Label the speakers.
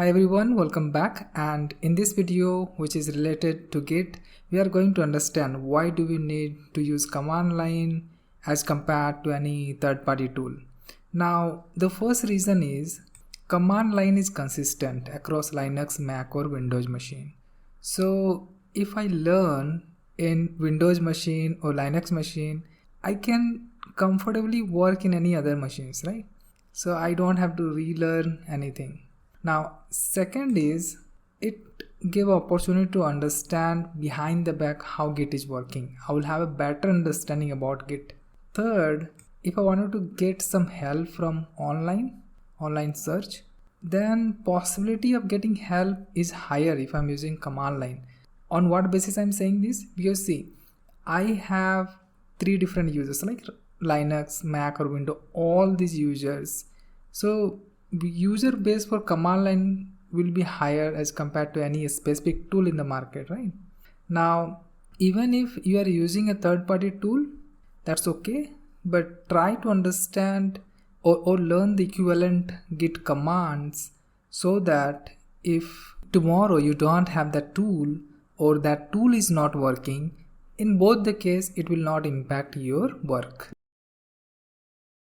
Speaker 1: Hi everyone, welcome back, and in this video which is related to Git, we are going to understand why do we need to use command line as compared to any third-party tool. Now the first reason is command line is consistent across Linux, Mac or Windows machine. So if I learn in Windows machine or Linux machine, I can comfortably work in any other machines, right? So I don't have to relearn anything. Now second is it give opportunity to understand behind the back how Git is working. I will have a better understanding about Git. Third, if I wanted to get some help from online search, then possibility of getting help is higher if I'm using command line. On what basis I'm saying this? Because see, I have three different users like Linux, Mac or Windows, all these users. So user base for command line will be higher as compared to any specific tool in the market, right? Now even if you are using a third-party tool, that's okay, but try to understand or learn the equivalent Git commands so that if tomorrow you don't have that tool or that tool is not working, in both the case it will not impact your work.